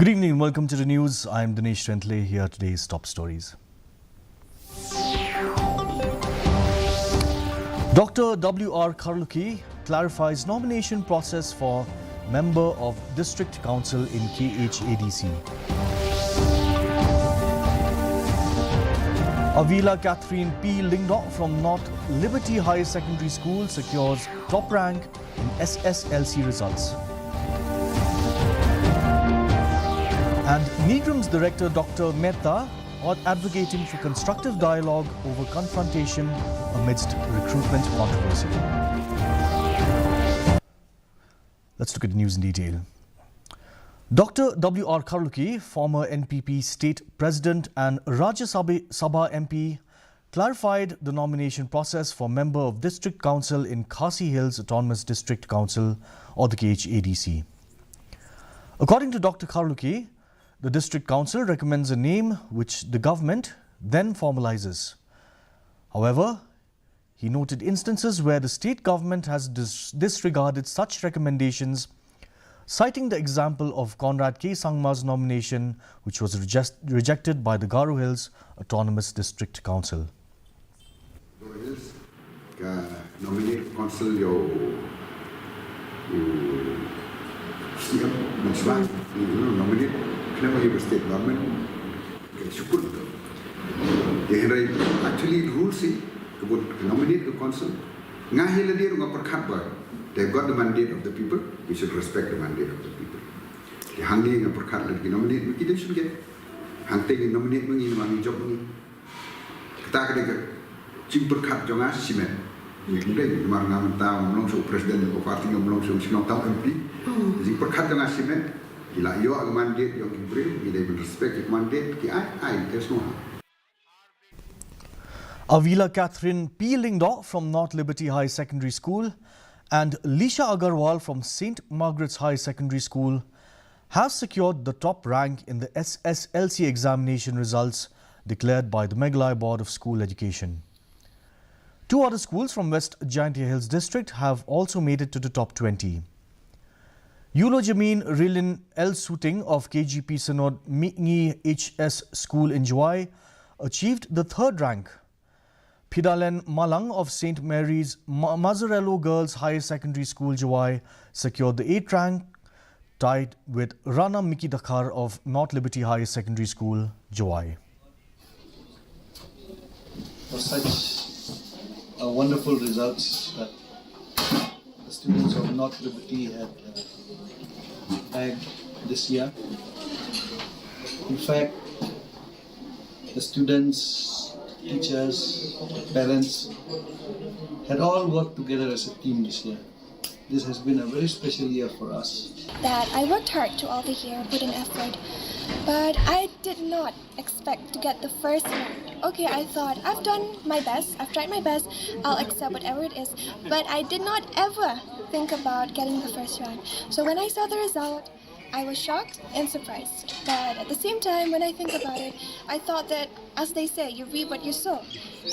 Good evening, welcome to the news. I'm Dinesh Rentle. Here are today's top stories. Dr. W.R. Karluki clarifies nomination process for member of District Council in KHADC. Avila Catherine P. Lingdok from North Liberty Higher Secondary School secures top rank in SSLC results. And NEGRIM's director Dr. Mehta advocating for constructive dialogue over confrontation amidst recruitment controversy. Let's look at the news in detail. Dr. W.R. Karluki, former NPP state president and Rajya Sabha MP, clarified the nomination process for member of District Council in Khasi Hills Autonomous District Council or the KHADC. According to Dr. Karluki, the District Council recommends a name which the government then formalizes. However, he noted instances where the state government has disregarded such recommendations, citing the example of Conrad K. Sangma's nomination, which was rejected by the Garo Hills Autonomous District Council. Garo Hills nominate council nominate kenapa state government syukur actually rules sih kebun nominate ke council ngahil dia perkat ba they've got the mandate of the people, we should respect the mandate of the people. Di hangi perkat lagi nominate kita should get hangte nominate mengi mangi job mengi kita kada cim perkat jonga simen ini mar ngam ta mlong so president ko parti mlong so sinong ta MP jadi perkat jonga simen ila yo ag mandate yo kibre they will respect the mandate ki I there's no harm. Avila Catherine P. Lingdok from North Liberty High Secondary School and Lisha Agarwal from St. Margaret's High Secondary School have secured the top rank in the SSLC examination results declared by the MEGHALAYA Board of School Education. Two other schools from West Jaintia Hills District have also made it to the top 20. Yulo Jameen Rilin El Suting of KGP Synod Mingi HS School in Juwai achieved the third rank. Pidalen Malang of St. Mary's Mazzarello Girls Higher Secondary School Juwai secured the 8th rank, tied with Rana Miki Dakhar of North Liberty Higher Secondary School Juwai. For such wonderful results that the students of North Liberty had bagged this year. In fact, the students, teachers, parents had all worked together as a team this year. This has been a very special year for us. That I worked hard to all the year, put in effort, but I did not expect to get the first rank. Okay, I thought I've done my best, I've tried my best, I'll accept whatever it is, but I did not ever think about getting the first rank. So when I saw the result, I was shocked and surprised. But at the same time, when I think about it, I thought that, as they say, you reap what you sow.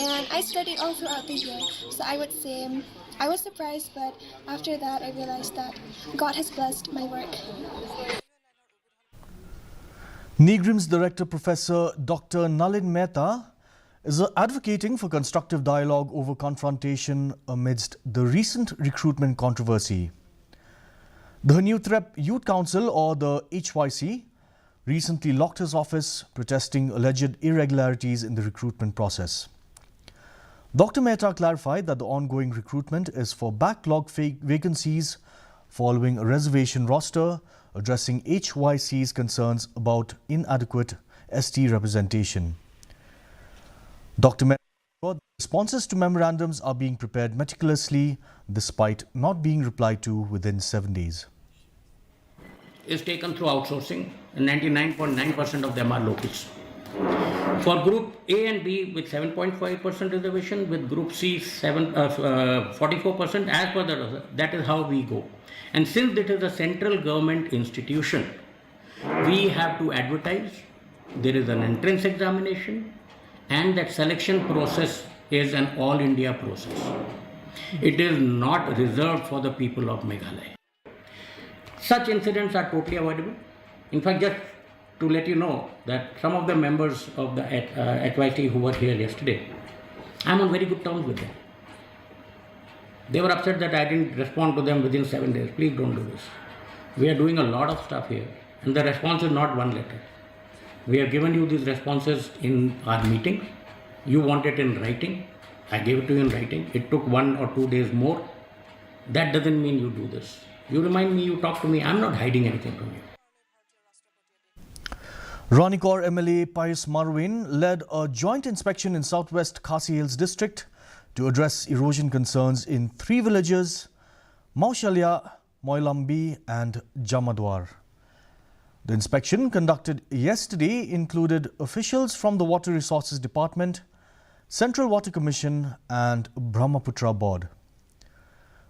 And I studied all throughout the year, so I would say I was surprised, but after that I realized that God has blessed my work. NEGRIM's director Professor Dr. Nalin Mehta is advocating for constructive dialogue over confrontation amidst the recent recruitment controversy. The Hanuthrep Youth Council, or the HYC, recently locked his office protesting alleged irregularities in the recruitment process. Dr. Mehta clarified that the ongoing recruitment is for backlog vacancies following a reservation roster, addressing HYC's concerns about inadequate ST representation. Dr. Mehta said responses to memorandums are being prepared meticulously despite not being replied to within 7 days. Is taken through outsourcing, and 99.9% of them are locals. For Group A and B with 7.5% reservation, with Group C 44%, as per the that is how we go. And since it is a central government institution, we have to advertise. There is an entrance examination, and that selection process is an all India process. It is not reserved for the people of Meghalaya. Such incidents are totally avoidable. In fact, just to let you know that some of the members of the advisory who were here yesterday, I'm on very good terms with them. They were upset that I didn't respond to them within 7 days. Please don't do this. We are doing a lot of stuff here, and the response is not one letter. We have given you these responses in our meeting. You want it in writing. I gave it to you in writing. It took 1 or 2 days more. That doesn't mean you do this. You remind me, you talk to me. I'm not hiding anything from you. Ranikor MLA Pius Marwin led a joint inspection in southwest Khasi Hills district to address erosion concerns in 3 villages, Maushalya, Moilambi and Jamadwar. The inspection conducted yesterday included officials from the Water Resources Department, Central Water Commission and Brahmaputra Board.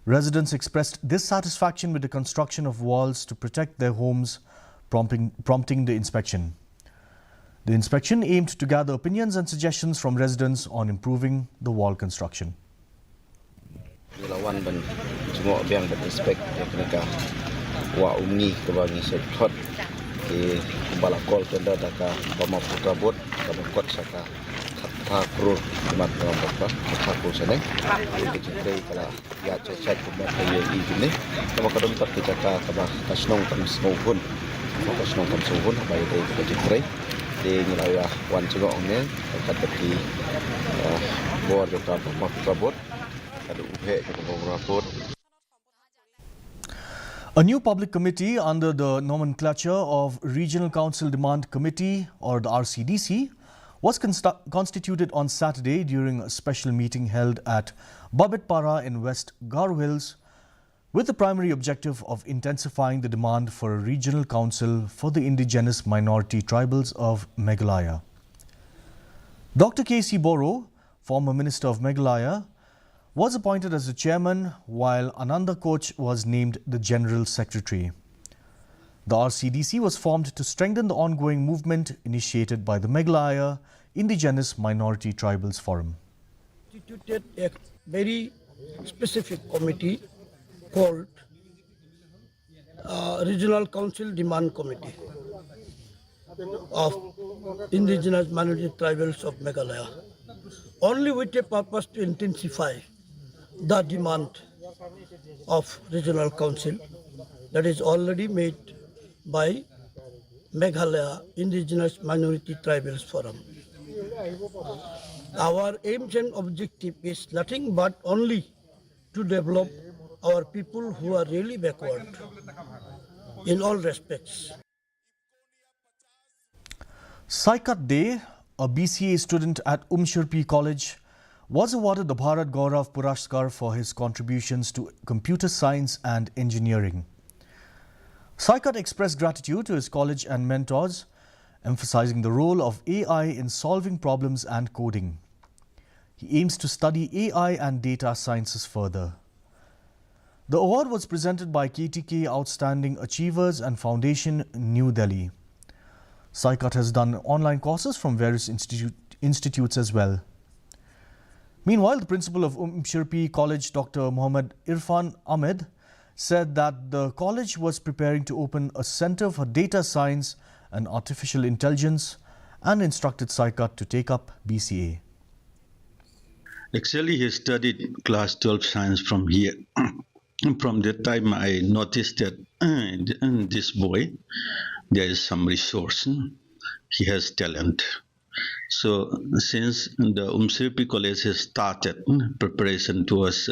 Residents expressed dissatisfaction with the construction of walls to protect their homes, prompting the inspection. The inspection aimed to gather opinions and suggestions from residents on improving the wall construction. Lawan ban semua biang respect ya kena wa umni ke bagi sekot ke balakol tenda daka bama putra bot kama kot saka kata pro mat apa kata pro sene ke cikre kala ya cecak kuma kaya ini kama kadon tak caka kama kasnong kam snowun kasnong kam snowun bai dei ke cikre di ngilaya wan cengok ne kata di bor daka bama putra bot. A new public committee under the nomenclature of Regional Council Demand Committee or the RCDC was constituted on Saturday during a special meeting held at Babetpara in West Garo Hills with the primary objective of intensifying the demand for a regional council for the indigenous minority tribals of Meghalaya. Dr. K.C. Boro, former Minister of Meghalaya, was appointed as the chairman, while Ananda Koch was named the general secretary. The RCDC was formed to strengthen the ongoing movement initiated by the Meghalaya Indigenous Minority Tribals Forum. Instituted a very specific committee called Regional Council Demand Committee of Indigenous Minority Tribals of Meghalaya, only with a purpose to intensify the demand of regional council that is already made by Meghalaya Indigenous Minority Tribals Forum. Our aims and objective is nothing but only to develop our people who are really backward in all respects. Saikat Day, a BCA student at Umshirpi College, was awarded the Bharat Gaurav Puraskar for his contributions to computer science and engineering. Saikat expressed gratitude to his college and mentors, emphasizing the role of AI in solving problems and coding. He aims to study AI and data sciences further. The award was presented by KTK Outstanding Achievers and Foundation, New Delhi. Saikat has done online courses from various institutes as well. Meanwhile, the principal of Umshirpi College, Dr. Muhammad Irfan Ahmed, said that the college was preparing to open a center for data science and artificial intelligence and instructed Saikat to take up BCA. Actually, he studied class 12 science from here. From that time, I noticed that this boy, there is some resource. He has talent. So, since the Umshirpi College has started preparation towards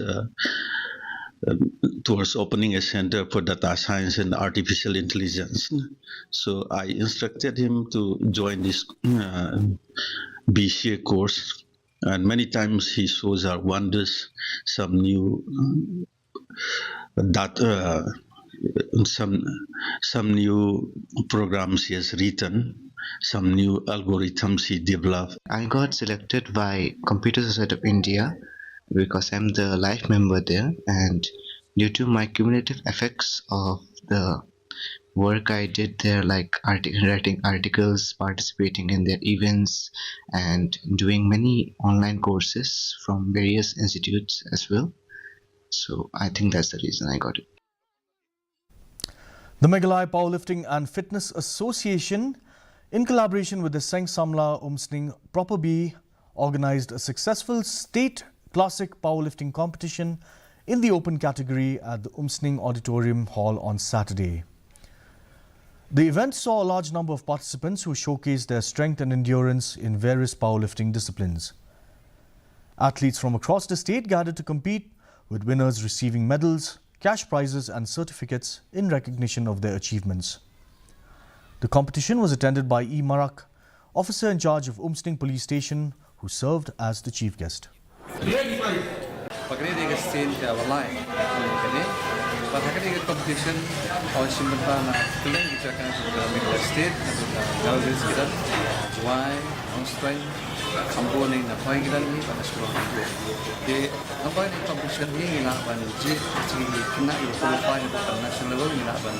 opening a center for data science and artificial intelligence, so I instructed him to join this BCA course. And many times he shows our wonders, some new data, some new programs he has written, some new algorithms he developed. I got selected by Computer Society of India because I'm the life member there, and due to my cumulative effects of the work I did there, like writing articles, participating in their events, and doing many online courses from various institutes as well. So I think that's the reason I got it. The Meghalaya Powerlifting and Fitness Association in collaboration with the Seng Samla Umsning Proper B, organized a successful state classic powerlifting competition in the open category at the Umsning Auditorium Hall on Saturday. The event saw a large number of participants who showcased their strength and endurance in various powerlifting disciplines. Athletes from across the state gathered to compete, with winners receiving medals, cash prizes and certificates in recognition of their achievements. The competition was attended by E. Marak, officer in charge of Umsning Police Station, who served as the chief guest. Competition on Shimbantana, playing each other the state, why on strength, combining the point and the combining competition in Laban, G, cannot qualify at the national level in Laban,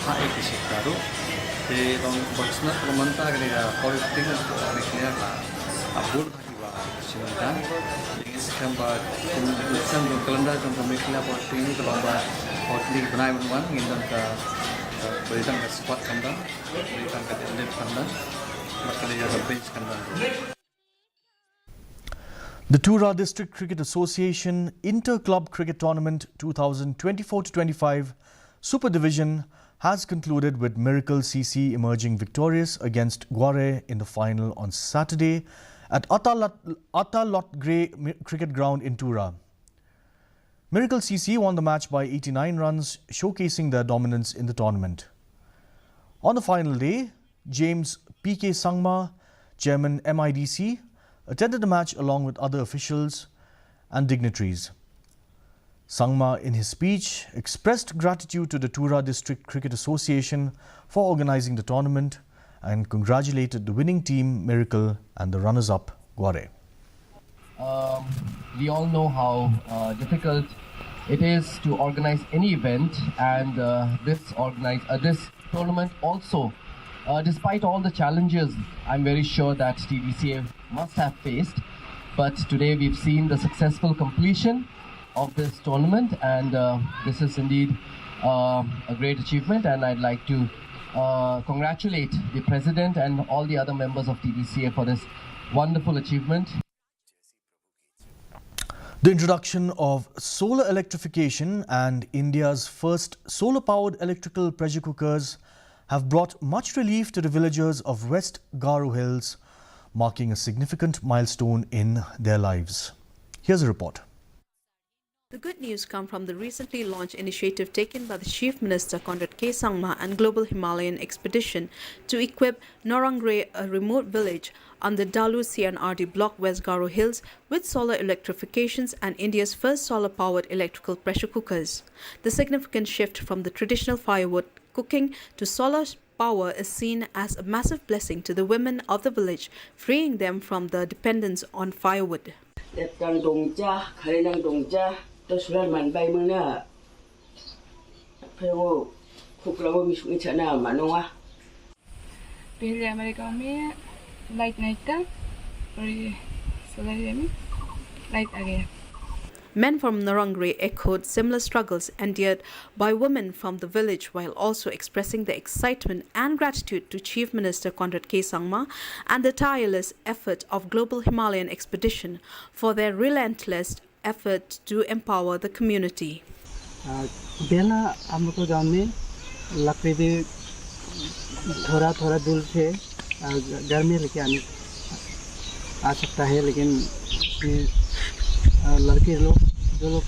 high Shikaru, the long Botsna, Romanta, Politic, a bull. Dengan sekambat kemudian kalender dan mereka buat ini terlambat hotly benar benar ingin ke berikan ke squad kandang, berikan ke deadlift kandang, maka dia ada bench kandang. The Tura District Cricket Association Inter-Club Cricket Tournament 2024-25 Super Division has concluded with Miracle CC emerging victorious against Gware in the final on Saturday at Atalotgre Cricket Ground in Tura. Miracle CC won the match by 89 runs, showcasing their dominance in the tournament. On the final day, James P.K. Sangma, Chairman MIDC, attended the match along with other officials and dignitaries. Sangma, in his speech, expressed gratitude to the Tura District Cricket Association for organising the tournament and congratulated the winning team, Miracle, and the runners-up, Gware. We all know how difficult it is to organize any event, and this tournament also, despite all the challenges I'm very sure that TDCA must have faced, but today we've seen the successful completion of this tournament, and this is indeed a great achievement, and I'd like to congratulate the President and all the other members of TDCA for this wonderful achievement. The introduction of solar electrification and India's first solar-powered electrical pressure cookers have brought much relief to the villagers of West Garo Hills, marking a significant milestone in their lives. Here's a report. The good news comes from the recently launched initiative taken by the Chief Minister Conrad K. Sangma and Global Himalayan Expedition to equip Norangre, a remote village on the Dalu CNRD block West Garo Hills, with solar electrifications and India's first solar-powered electrical pressure cookers. The significant shift from the traditional firewood cooking to solar power is seen as a massive blessing to the women of the village, freeing them from the dependence on firewood. Men from Narangre echoed similar struggles endured by women from the village, while also expressing their excitement and gratitude to Chief Minister Conrad K. Sangma and the tireless effort of Global Himalayan Expedition for their relentless effort to empower the community. गर्मी लेके आने आ सकता है, लेकिन लड़के लोग जो लोग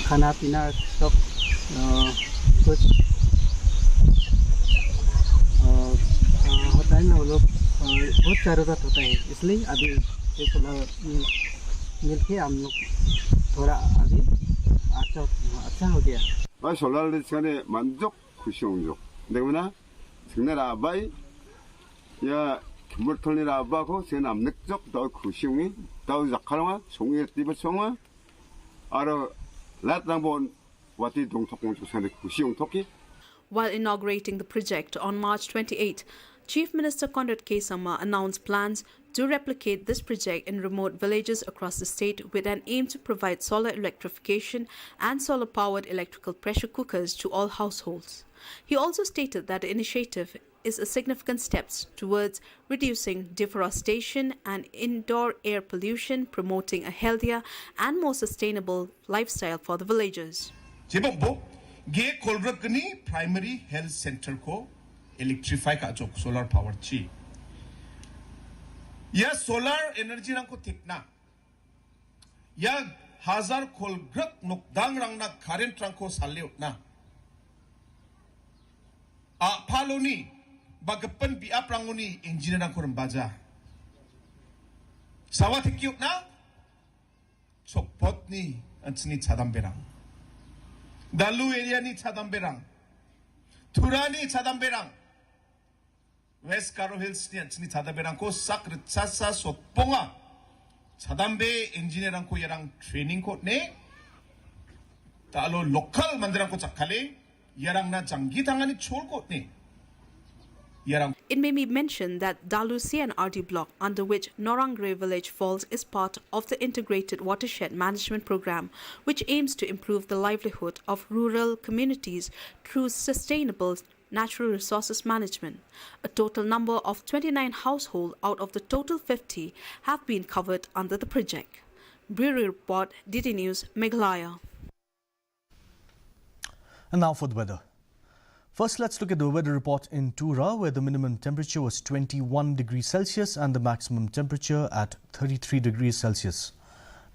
खाना पीना सब कुछ होता है ना, वो लोग बहुत ज़रूरत होता है, इसलिए अभी ये सोलर मिल के हम लोग थोड़ा अभी अच्छा हो गया. सोलर से 만족 खुशी होंगे देखना 생내라 아바이 야 김물털이라 아바고 제 남력적 더 구시웅이 더 작하랑아 송이 띠버 송아 아로 라트랑본 와티 동톡공 조선의 구시웅 토끼. While inaugurating the project on March 28, Chief Minister Conrad K. Sangma announced plans to replicate this project in remote villages across the state with an aim to provide solar electrification and solar-powered electrical pressure cookers to all households. He also stated that the initiative is a significant step towards reducing deforestation and indoor air pollution, promoting a healthier and more sustainable lifestyle for the villagers. गे कोलरकनी primary health center को electrify का जो solar power ची या solar energy रंग को थिकना या हजार कोलरक नुकदांग रंगना करंट रंग को साले उतना पालोनी बागपन बिआप रंगोनी इंजीनियर रंग को रंबाजा सावा थिकी उतना चोपटनी अंचनी चादम बेरंग Dalu area ni Chadam Berang, Turani Chadam Berang, West Karo Hills ni Chadam Berang ko sak ritsasa sotponga, Chadambe engineer ko yarang training ko ne, talo local mandirang ko chakale, yarang na jangi tangani chol ko ne. It may be mentioned that Dalu CNRT block, under which Norangre village falls, is part of the Integrated Watershed Management Program, which aims to improve the livelihood of rural communities through sustainable natural resources management. A total number of 29 households out of the total 50 have been covered under the project. Bureau Report, DD News, Meghalaya. And now for the weather. First, let's look at the weather report in Tura, where the minimum temperature was 21 degrees Celsius and the maximum temperature at 33 degrees Celsius.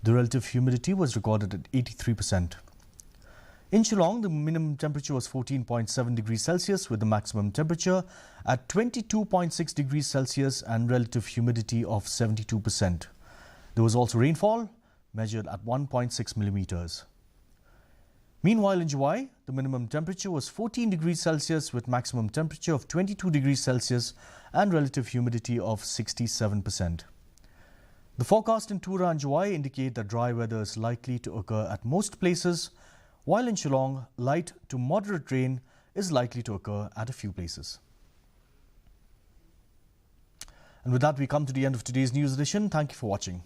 The relative humidity was recorded at 83%. In Shillong, the minimum temperature was 14.7 degrees Celsius with the maximum temperature at 22.6 degrees Celsius and relative humidity of 72%. There was also rainfall, measured at 1.6 millimeters. Meanwhile, in July, the minimum temperature was 14 degrees Celsius with maximum temperature of 22 degrees Celsius and relative humidity of 67%. The forecast in Tura and July indicate that dry weather is likely to occur at most places, while in Shillong, light to moderate rain is likely to occur at a few places. And with that, we come to the end of today's news edition. Thank you for watching.